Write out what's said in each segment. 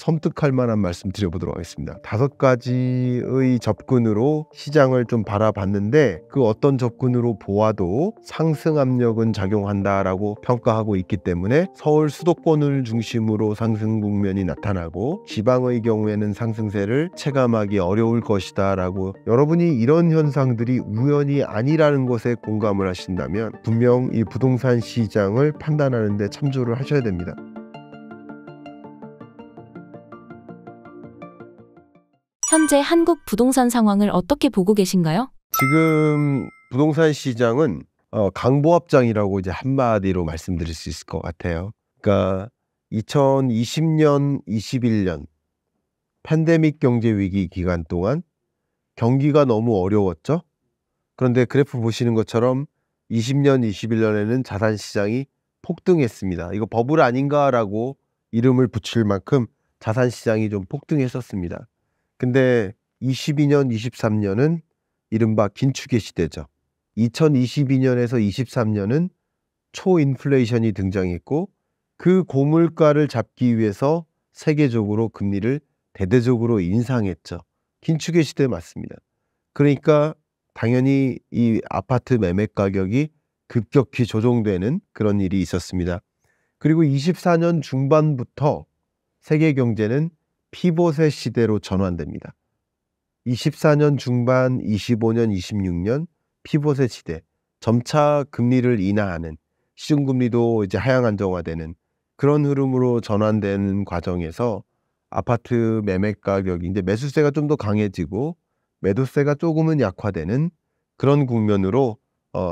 섬뜩할 만한 말씀 드려보도록 하겠습니다. 5가지의 접근으로 시장을 좀 바라봤는데 그 어떤 접근으로 보아도 상승 압력은 작용한다라고 평가하고 있기 때문에 서울 수도권을 중심으로 상승 국면이 나타나고 지방의 경우에는 상승세를 체감하기 어려울 것이다 라고, 여러분이 이런 현상들이 우연이 아니라는 것에 공감을 하신다면 분명 이 부동산 시장을 판단하는 데 참조를 하셔야 됩니다. 현재 한국 부동산 상황을 어떻게 보고 계신가요? 지금 부동산 시장은 강보합장이라고 이제 한마디로 말씀드릴 수 있을 것 같아요. 그러니까 2020년, 21년 팬데믹 경제 위기 기간 동안 경기가 너무 어려웠죠. 그런데 그래프 보시는 것처럼 20년, 21년에는 자산 시장이 폭등했습니다. 이거 버블 아닌가라고 이름을 붙일 만큼 자산 시장이 좀 폭등했었습니다. 근데 22년, 23년은 이른바 긴축의 시대죠. 2022년에서 23년은 초인플레이션이 등장했고 그 고물가를 잡기 위해서 세계적으로 금리를 대대적으로 인상했죠. 긴축의 시대 맞습니다. 그러니까 당연히 이 아파트 매매 가격이 급격히 조정되는 그런 일이 있었습니다. 그리고 24년 중반부터 세계 경제는 피봇의 시대로 전환됩니다. 24년 중반, 25년, 26년 피봇의 시대, 점차 금리를 인하하는, 시중금리도 이제 하향 안정화되는 그런 흐름으로 전환되는 과정에서 아파트 매매 가격이 이제 매수세가 좀 더 강해지고 매도세가 조금은 약화되는 그런 국면으로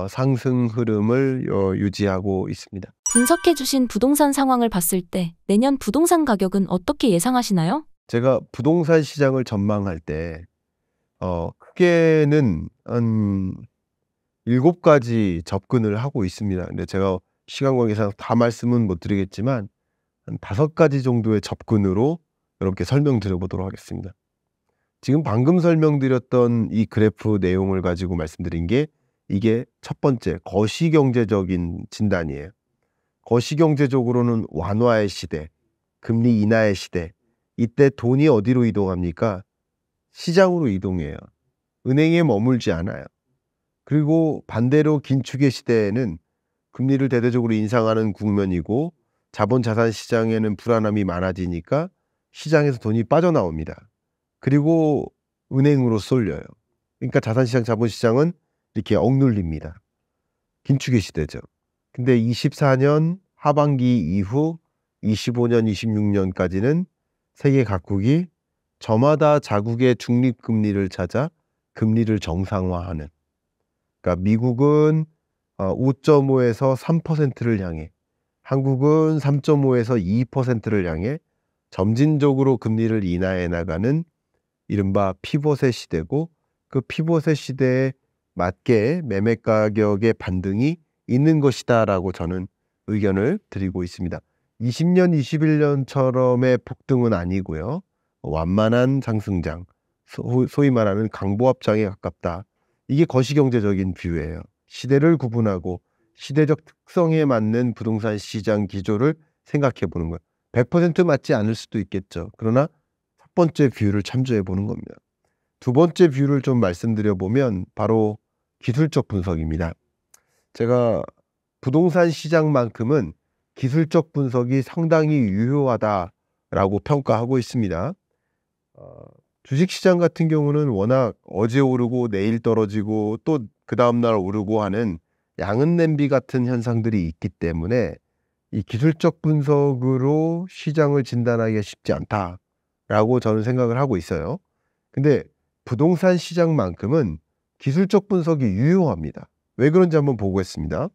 상승 흐름을 유지하고 있습니다. 분석해주신 부동산 상황을 봤을 때 내년 부동산 가격은 어떻게 예상하시나요? 제가 부동산 시장을 전망할 때 크게는 한 7가지 접근을 하고 있습니다. 근데 제가 시간 관계상 다 말씀은 못 드리겠지만 한 5가지 정도의 접근으로 여러분께 설명드려 보도록 하겠습니다. 지금 방금 설명드렸던 이 그래프 내용을 가지고 말씀드린 게 이게 첫 번째 거시경제적인 진단이에요. 거시경제적으로는 완화의 시대, 금리 인하의 시대, 이때 돈이 어디로 이동합니까? 시장으로 이동해요. 은행에 머물지 않아요. 그리고 반대로 긴축의 시대에는 금리를 대대적으로 인상하는 국면이고 자본 자산 시장에는 불안함이 많아지니까 시장에서 돈이 빠져나옵니다. 그리고 은행으로 쏠려요. 그러니까 자산시장, 자본시장은 이렇게 억눌립니다. 긴축의 시대죠. 근데 24년 하반기 이후 25년, 26년까지는 세계 각국이 저마다 자국의 중립금리를 찾아 금리를 정상화하는, 그러니까 미국은 5.5에서 3%를 향해, 한국은 3.5에서 2%를 향해 점진적으로 금리를 인하해 나가는 이른바 피봇의 시대고, 그 피봇의 시대에 맞게 매매 가격의 반등이 있는 것이다라고 저는 의견을 드리고 있습니다. 20년, 21년처럼의 폭등은 아니고요. 완만한 상승장, 소위 말하는 강보합장에 가깝다. 이게 거시경제적인 뷰예요. 시대를 구분하고 시대적 특성에 맞는 부동산 시장 기조를 생각해 보는 거예요. 100% 맞지 않을 수도 있겠죠. 그러나 첫 번째 뷰를 참조해 보는 겁니다. 두 번째 뷰를 좀 말씀드려 보면 바로 기술적 분석입니다. 제가 부동산 시장만큼은 기술적 분석이 상당히 유효하다라고 평가하고 있습니다. 주식시장 같은 경우는 워낙 어제 오르고 내일 떨어지고 또 그 다음날 오르고 하는 양은 냄비 같은 현상들이 있기 때문에 이 기술적 분석으로 시장을 진단하기가 쉽지 않다라고 저는 생각을 하고 있어요. 근데 부동산 시장만큼은 기술적 분석이 유효합니다. 왜 그런지 한번 보겠습니다.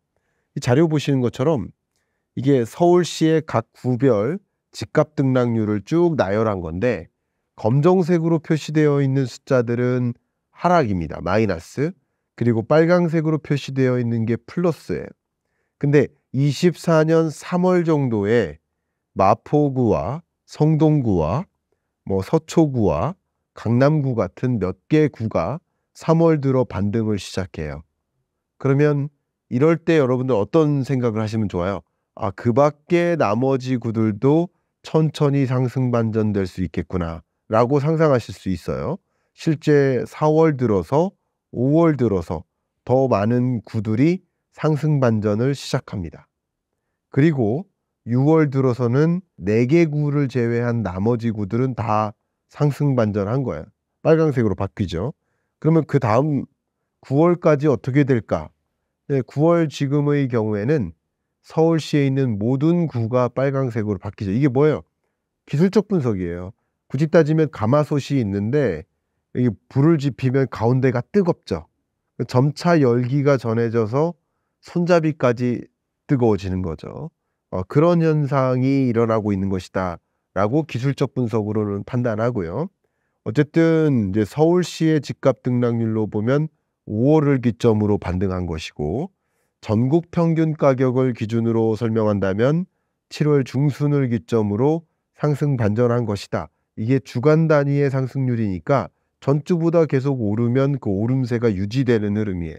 이 자료 보시는 것처럼 이게 서울시의 각 구별 집값 등락률을 쭉 나열한 건데 검정색으로 표시되어 있는 숫자들은 하락입니다. 마이너스. 그리고 빨강색으로 표시되어 있는 게 플러스예요. 근데 24년 3월 정도에 마포구와 성동구와 서초구와 강남구 같은 몇 개 구가 3월 들어 반등을 시작해요. 그러면 이럴 때 여러분들 어떤 생각을 하시면 좋아요? 그 밖에 나머지 구들도 천천히 상승 반전될 수 있겠구나라고 상상하실 수 있어요. 실제 4월 들어서 5월 들어서 더 많은 구들이 상승 반전을 시작합니다. 그리고 6월 들어서는 4개 구를 제외한 나머지 구들은 다 상승 반전한 거예요. 빨강색으로 바뀌죠. 그러면 그다음 9월까지 어떻게 될까? 9월 지금의 경우에는 서울시에 있는 모든 구가 빨강색으로 바뀌죠. 이게 뭐예요? 기술적 분석이에요. 굳이 따지면 가마솥이 있는데 이게 불을 지피면 가운데가 뜨겁죠. 점차 열기가 전해져서 손잡이까지 뜨거워지는 거죠. 그런 현상이 일어나고 있는 것이다 라고 기술적 분석으로는 판단하고요. 어쨌든 이제 서울시의 집값 등락률로 보면 5월을 기점으로 반등한 것이고, 전국 평균 가격을 기준으로 설명한다면 7월 중순을 기점으로 상승 반전한 것이다. 이게 주간 단위의 상승률이니까 전주보다 계속 오르면 그 오름세가 유지되는 흐름이에요.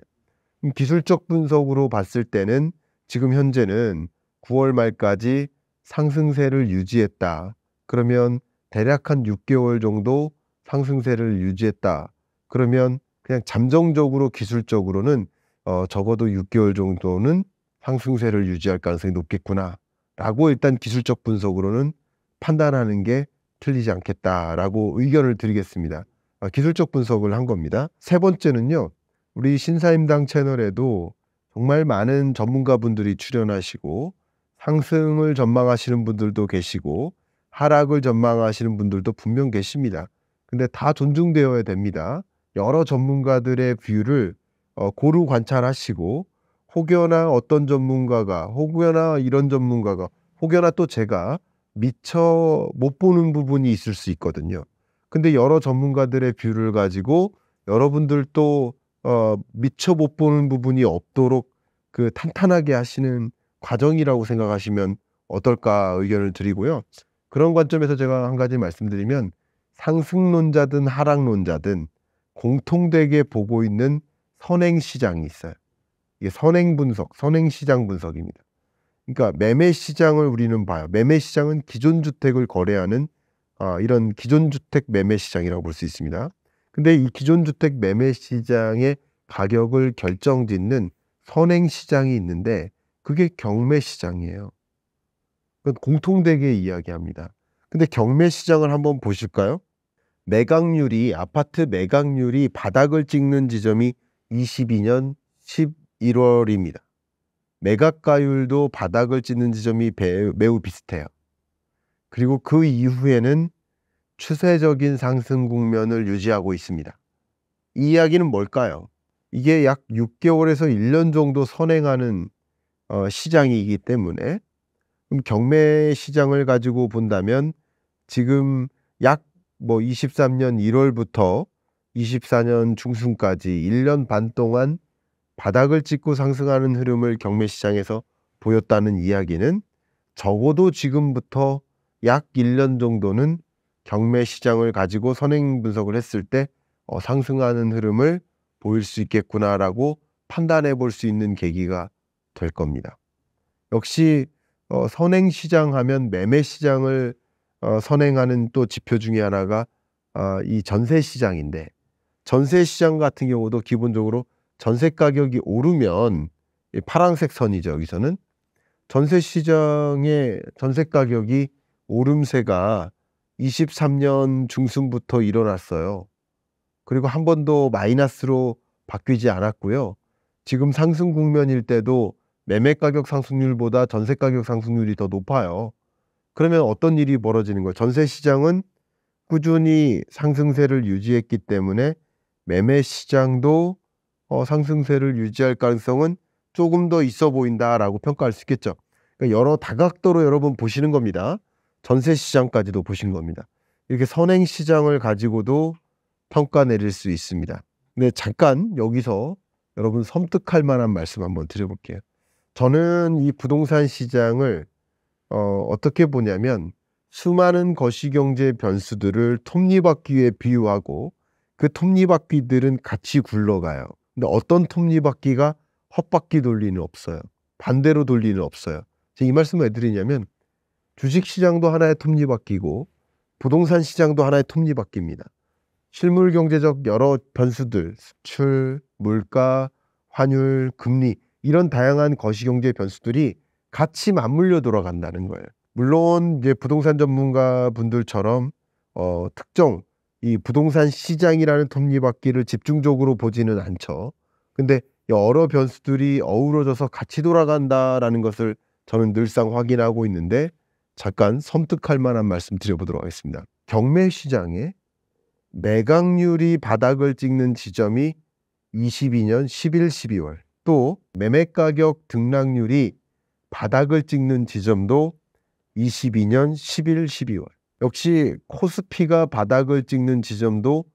기술적 분석으로 봤을 때는 지금 현재는 9월 말까지 상승세를 유지했다. 그러면 대략 한 6개월 정도 상승세를 유지했다. 그러면 그냥 잠정적으로 기술적으로는 적어도 6개월 정도는 상승세를 유지할 가능성이 높겠구나라고 일단 기술적 분석으로는 판단하는 게 틀리지 않겠다라고 의견을 드리겠습니다. 기술적 분석을 한 겁니다. 세 번째는요. 우리 신사임당 채널에도 정말 많은 전문가분들이 출연하시고 상승을 전망하시는 분들도 계시고 하락을 전망하시는 분들도 분명 계십니다. 근데 다 존중되어야 됩니다. 여러 전문가들의 뷰를 고루 관찰하시고 혹여나 어떤 전문가가 혹여나 이런 전문가가 혹여나 또 제가 미처 못 보는 부분이 있을 수 있거든요. 근데 여러 전문가들의 뷰를 가지고 여러분들도 미처 못 보는 부분이 없도록 그 탄탄하게 하시는 과정이라고 생각하시면 어떨까 의견을 드리고요. 그런 관점에서 제가 한 가지 말씀드리면 상승론자든 하락론자든 공통되게 보고 있는 선행시장이 있어요. 이게 선행분석, 선행시장 분석입니다. 그러니까 매매시장을 우리는 봐요. 매매시장은 기존 주택을 거래하는 이런 기존 주택 매매시장이라고 볼 수 있습니다. 근데 이 기존 주택 매매시장의 가격을 결정짓는 선행시장이 있는데 그게 경매시장이에요. 그건 공통되게 이야기합니다. 근데 경매시장을 한번 보실까요? 매각률이 아파트 매각률이 바닥을 찍는 지점이 22년 11월입니다. 매각가율도 바닥을 찍는 지점이 매우 비슷해요. 그리고 그 이후에는 추세적인 상승 국면을 유지하고 있습니다. 이 이야기는 뭘까요? 이게 약 6개월에서 1년 정도 선행하는 시장이기 때문에 그럼 경매 시장을 가지고 본다면 지금 약 23년 1월부터 24년 중순까지 1년 반 동안 바닥을 찍고 상승하는 흐름을 경매 시장에서 보였다는 이야기는 적어도 지금부터 약 1년 정도는 경매 시장을 가지고 선행 분석을 했을 때 상승하는 흐름을 보일 수 있겠구나라고 판단해 볼 수 있는 계기가 될 겁니다. 역시 선행 시장 하면 매매 시장을 선행하는 또 지표 중에 하나가 이 전세 시장인데, 전세 시장 같은 경우도 기본적으로 전세 가격이 오르면 이 파란색 선이죠. 여기서는 전세 시장의 전세 가격이 오름세가 23년 중순부터 일어났어요. 그리고 한 번도 마이너스로 바뀌지 않았고요. 지금 상승 국면일 때도 매매 가격 상승률보다 전세 가격 상승률이 더 높아요. 그러면 어떤 일이 벌어지는 거예요? 전세 시장은 꾸준히 상승세를 유지했기 때문에 매매 시장도 상승세를 유지할 가능성은 조금 더 있어 보인다라고 평가할 수 있겠죠. 그러니까 여러 다각도로 여러분 보시는 겁니다. 전세 시장까지도 보신 겁니다. 이렇게 선행 시장을 가지고도 평가 내릴 수 있습니다. 근데 잠깐 여기서 여러분 섬뜩할 만한 말씀 한번 드려볼게요. 저는 이 부동산 시장을 어떻게 보냐면 수많은 거시경제 변수들을 톱니바퀴에 비유하고 그 톱니바퀴들은 같이 굴러가요. 근데 어떤 주식시장도 하나의 톱니바퀴고 부동산 시장도 하나의 톱니바퀴입니다. 실물 경제적 여러 변수들, 수출, 물가, 환율, 금리 이런 다양한 거시경제 변수들이 같이 맞물려 돌아간다는 거예요. 물론 이제 부동산 전문가 분들처럼 특정 이 부동산 시장이라는 톱니바퀴를 집중적으로 보지는 않죠. 근데 여러 변수들이 어우러져서 같이 돌아간다라는 것을 저는 늘상 확인하고 있는데 잠깐 섬뜩할 만한 말씀 드려보도록 하겠습니다. 경매 시장에 매각률이 바닥을 찍는 지점이 22년 11, 12월, 또 매매 가격 등락률이 바닥을 찍는 지점도 22년 11, 12월. 역시 코스피가 바닥을 찍는 지점도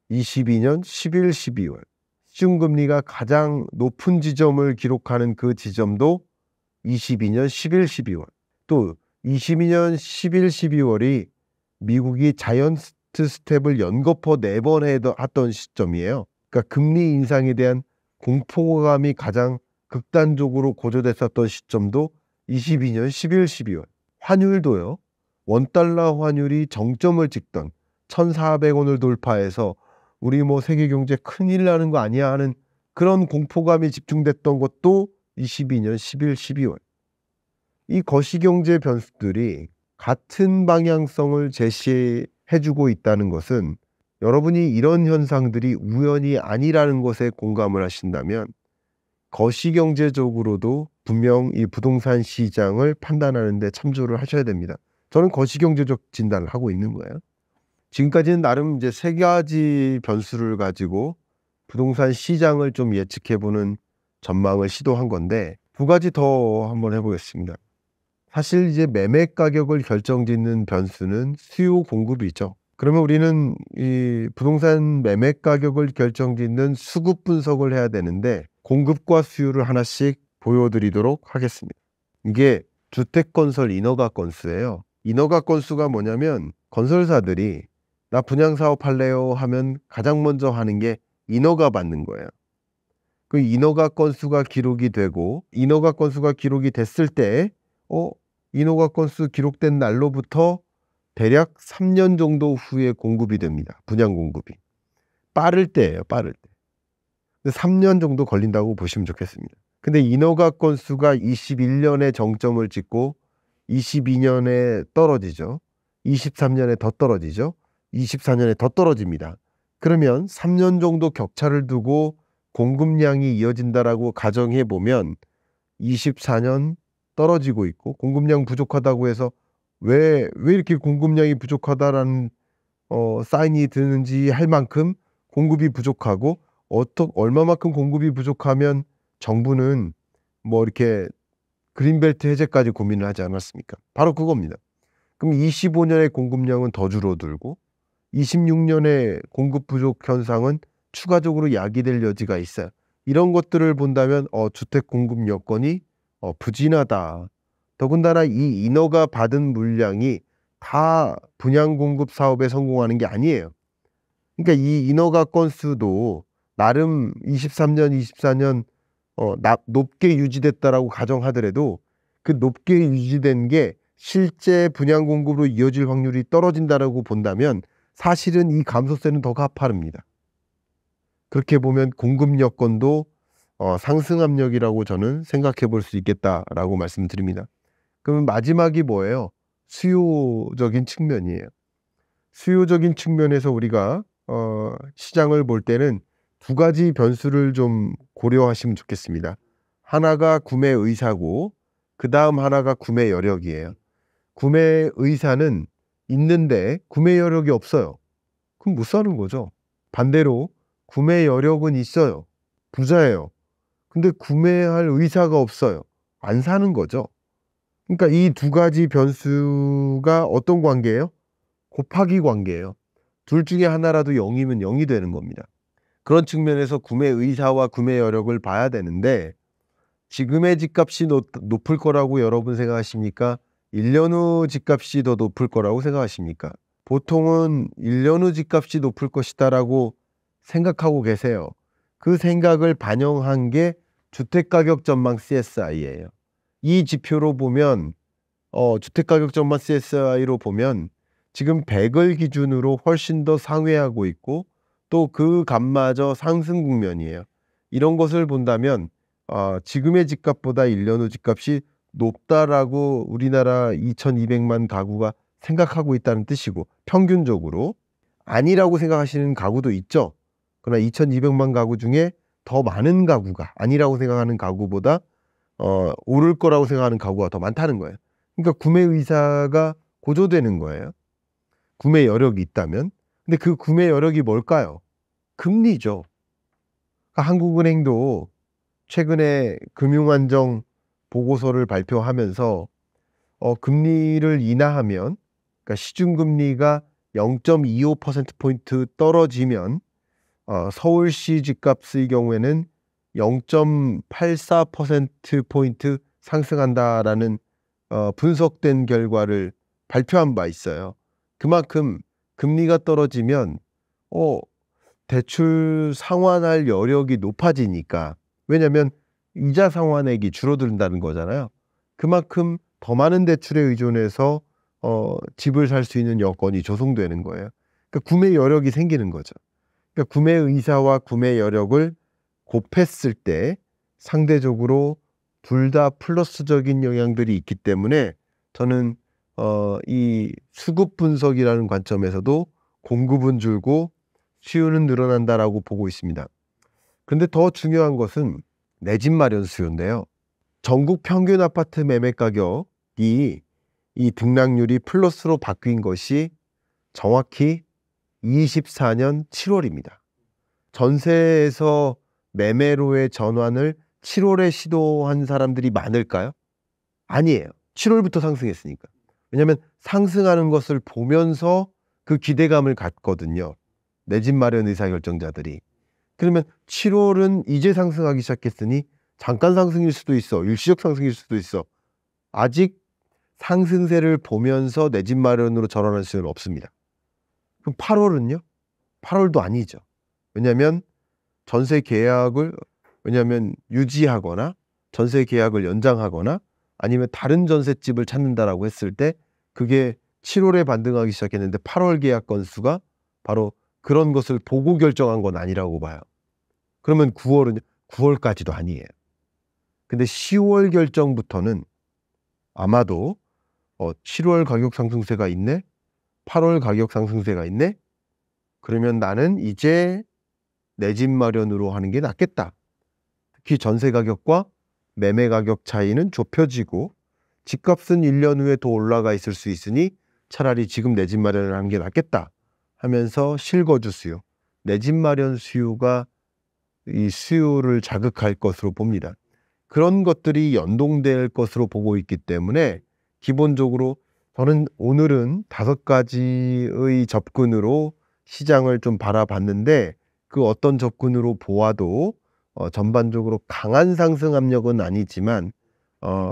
22년 11, 12월. 시중금리가 가장 높은 지점을 기록하는 그 지점도 22년 11, 12월. 또 22년 11, 12월이 미국이 자이언트 스텝을 연거푸 4번 했던 시점이에요. 그러니까 금리 인상에 대한 공포감이 가장 극단적으로 고조됐었던 시점도 22년 11, 12월. 환율도요. 원달러 환율이 정점을 찍던 1,400원을 돌파해서 우리 세계 경제 큰일 나는 거 아니야 하는 그런 공포감이 집중됐던 것도 22년 11, 12월. 이 거시경제 변수들이 같은 방향성을 제시해주고 있다는 것은 여러분이 이런 현상들이 우연이 아니라는 것에 공감을 하신다면 거시경제적으로도 분명 이 부동산 시장을 판단하는 데 참조를 하셔야 됩니다. 저는 거시경제적 진단을 하고 있는 거예요. 지금까지는 나름 이제 3가지 변수를 가지고 부동산 시장을 좀 예측해보는 전망을 시도한 건데 2가지 더 한번 해보겠습니다. 사실 이제 매매 가격을 결정짓는 변수는 수요 공급이죠. 그러면 우리는 이 부동산 매매 가격을 결정짓는 수급 분석을 해야 되는데 공급과 수요를 하나씩 보여드리도록 하겠습니다. 이게 주택건설 인허가 건수예요. 인허가 건수가 뭐냐면 건설사들이 나 분양사업 할래요 하면 가장 먼저 하는 게 인허가 받는 거예요. 그 인허가 건수가 기록이 되고 인허가 건수가 기록이 됐을 때 인허가 건수 기록된 날로부터 대략 3년 정도 후에 공급이 됩니다. 분양 공급이. 빠를 때예요. 빠를 때. 3년 정도 걸린다고 보시면 좋겠습니다. 근데 인허가 건수가 21년에 정점을 찍고 22년에 떨어지죠. 23년에 더 떨어지죠. 24년에 더 떨어집니다. 그러면 3년 정도 격차를 두고 공급량이 이어진다라고 가정해 보면 24년 떨어지고 있고 공급량 부족하다고 해서 왜 이렇게 공급량이 부족하다라는 사인이 드는지 할 만큼 공급이 부족하고 얼마만큼 공급이 부족하면 정부는 이렇게 그린벨트 해제까지 고민을 하지 않았습니까? 바로 그겁니다. 그럼 25년의 공급량은 더 줄어들고 26년의 공급 부족 현상은 추가적으로 야기될 여지가 있어요. 이런 것들을 본다면 주택 공급 여건이 부진하다. 더군다나 이 인허가 받은 물량이 다 분양 공급 사업에 성공하는 게 아니에요. 그러니까 이 인허가 건수도 나름 23년, 24년 높게 유지됐다라고 가정하더라도 그 높게 유지된 게 실제 분양 공급으로 이어질 확률이 떨어진다라고 본다면 사실은 이 감소세는 더 가파릅니다. 그렇게 보면 공급 여건도 상승 압력이라고 저는 생각해 볼 수 있겠다라고 말씀드립니다. 그러면 마지막이 뭐예요? 수요적인 측면이에요. 수요적인 측면에서 우리가 시장을 볼 때는 2가지 변수를 좀 고려하시면 좋겠습니다. 하나가 구매 의사고 그 다음 하나가 구매 여력이에요. 구매 의사는 있는데 구매 여력이 없어요. 그럼 못 사는 거죠. 반대로 구매 여력은 있어요. 부자예요. 근데 구매할 의사가 없어요. 안 사는 거죠. 그러니까 이 2가지 변수가 어떤 관계예요? 곱하기 관계예요. 둘 중에 하나라도 0이면 0이 되는 겁니다. 그런 측면에서 구매 의사와 구매 여력을 봐야 되는데 지금의 집값이 높을 거라고 여러분 생각하십니까? 1년 후 집값이 더 높을 거라고 생각하십니까? 보통은 1년 후 집값이 높을 것이다라고 생각하고 계세요. 그 생각을 반영한 게 주택가격 전망 CSI예요. 이 지표로 보면 주택가격 전망 CSI로 보면 지금 100을 기준으로 훨씬 더 상회하고 있고 또 그 값마저 상승 국면이에요. 이런 것을 본다면 지금의 집값보다 1년 후 집값이 높다라고 우리나라 2,200만 가구가 생각하고 있다는 뜻이고, 평균적으로 아니라고 생각하시는 가구도 있죠. 그러나 2,200만 가구 중에 더 많은 가구가, 아니라고 생각하는 가구보다 오를 거라고 생각하는 가구가 더 많다는 거예요. 그러니까 구매 의사가 고조되는 거예요. 구매 여력이 있다면. 근데 그 구매 여력이 뭘까요? 금리죠. 그러니까 한국은행도 최근에 금융안정 보고서를 발표하면서 금리를 인하하면, 그러니까 시중금리가 0.25%포인트 떨어지면 서울시 집값의 경우에는 0.84%포인트 상승한다라는 분석된 결과를 발표한 바 있어요. 그만큼 금리가 떨어지면 대출 상환할 여력이 높아지니까, 왜냐하면 이자 상환액이 줄어든다는 거잖아요. 그만큼 더 많은 대출에 의존해서 집을 살 수 있는 여건이 조성되는 거예요. 그러니까 구매 여력이 생기는 거죠. 그러니까 구매 의사와 구매 여력을 곱했을 때 상대적으로 둘 다 플러스적인 영향들이 있기 때문에 저는 이 수급 분석이라는 관점에서도 공급은 줄고 수요는 늘어난다라고 보고 있습니다. 그런데 더 중요한 것은 내 집 마련 수요인데요. 전국 평균 아파트 매매 가격이 이 등락률이 플러스로 바뀐 것이 정확히 24년 7월입니다. 전세에서 매매로의 전환을 7월에 시도한 사람들이 많을까요? 아니에요. 7월부터 상승했으니까. 왜냐하면 상승하는 것을 보면서 그 기대감을 갖거든요. 내 집 마련 의사결정자들이. 그러면 7월은 이제 상승하기 시작했으니 잠깐 상승일 수도 있어. 일시적 상승일 수도 있어. 아직 상승세를 보면서 내 집 마련으로 전환할 수는 없습니다. 그럼 8월은요? 8월도 아니죠. 왜냐하면 전세 계약을 유지하거나 전세 계약을 연장하거나 아니면 다른 전셋집을 찾는다라고 했을 때 그게 7월에 반등하기 시작했는데 8월 계약 건수가 바로 그런 것을 보고 결정한 건 아니라고 봐요. 그러면 9월은 9월까지도 아니에요. 근데 10월 결정부터는 아마도 7월 가격 상승세가 있네? 8월 가격 상승세가 있네? 그러면 나는 이제 내 집 마련으로 하는 게 낫겠다. 특히 전세 가격과 매매 가격 차이는 좁혀지고 집값은 1년 후에 더 올라가 있을 수 있으니 차라리 지금 내 집 마련을 하는 게 낫겠다 하면서 실거주 수요, 내 집 마련 수요가 이 수요를 자극할 것으로 봅니다. 그런 것들이 연동될 것으로 보고 있기 때문에 기본적으로 저는 오늘은 5가지의 접근으로 시장을 좀 바라봤는데, 그 어떤 접근으로 보아도 전반적으로 강한 상승 압력은 아니지만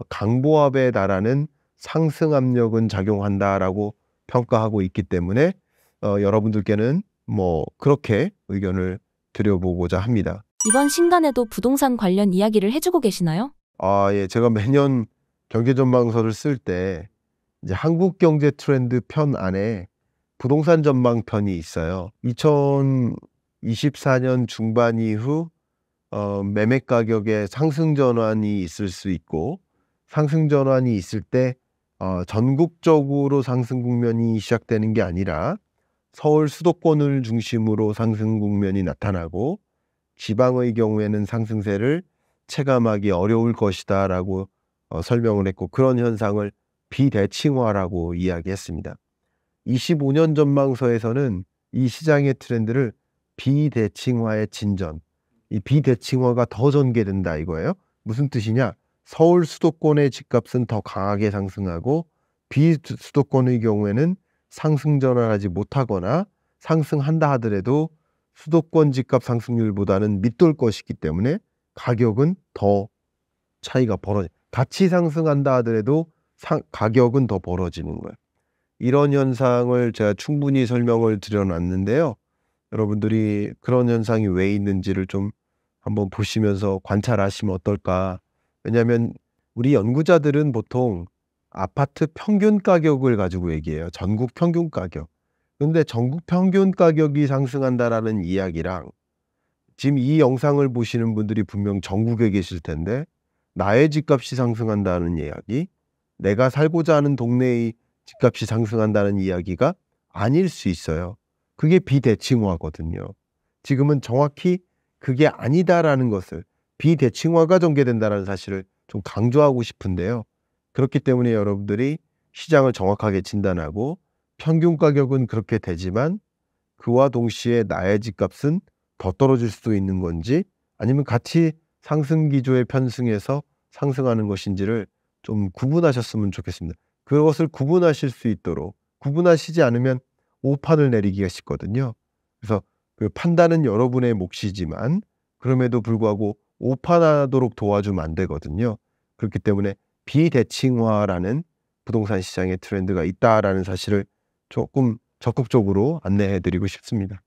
강보합에 달하는 상승 압력은 작용한다라고 평가하고 있기 때문에 여러분들께는 그렇게 의견을 드려보고자 합니다. 이번 신간에도 부동산 관련 이야기를 해주고 계시나요? 예. 제가 매년 경제전망서를 쓸 때 이제 한국 경제 트렌드 편 안에 부동산 전망 편이 있어요. 2024년 중반 이후 매매 가격의 상승 전환이 있을 수 있고, 상승 전환이 있을 때 전국적으로 상승 국면이 시작되는 게 아니라 서울 수도권을 중심으로 상승 국면이 나타나고 지방의 경우에는 상승세를 체감하기 어려울 것이다라고 설명을 했고, 그런 현상을 비대칭화라고 이야기했습니다. 25년 전망서에서는 이 시장의 트렌드를 비대칭화의 진전, 이 비대칭화가 더 전개된다 이거예요. 무슨 뜻이냐? 서울 수도권의 집값은 더 강하게 상승하고 비수도권의 경우에는 상승 전환하지 못하거나 상승한다 하더라도 수도권 집값 상승률보다는 밑돌 것이기 때문에 가격은 더 차이가 벌어져. 같이 상승한다 하더라도 가격은 더 벌어지는 거예요. 이런 현상을 제가 충분히 설명을 드려놨는데요. 여러분들이 그런 현상이 왜 있는지를 좀 한번 보시면서 관찰하시면 어떨까. 왜냐하면 우리 연구자들은 보통 아파트 평균 가격을 가지고 얘기해요. 전국 평균 가격. 근데 전국 평균 가격이 상승한다라는 이야기랑 지금 이 영상을 보시는 분들이 분명 전국에 계실 텐데 나의 집값이 상승한다는 이야기, 내가 살고자 하는 동네의 집값이 상승한다는 이야기가 아닐 수 있어요. 그게 비대칭화거든요. 지금은 정확히 그게 아니다라는 것을, 비대칭화가 전개된다라는 사실을 좀 강조하고 싶은데요. 그렇기 때문에 여러분들이 시장을 정확하게 진단하고 평균 가격은 그렇게 되지만 그와 동시에 나의 집값은 더 떨어질 수도 있는 건지 아니면 같이 상승 기조에 편승해서 상승하는 것인지를 좀 구분하셨으면 좋겠습니다. 그것을 구분하실 수 있도록, 구분하시지 않으면 오판을 내리기가 쉽거든요. 그래서 그 판단은 여러분의 몫이지만 그럼에도 불구하고 오판하도록 도와주면 안 되거든요. 그렇기 때문에 비대칭화라는 부동산 시장의 트렌드가 있다라는 사실을 조금 적극적으로 안내해 드리고 싶습니다.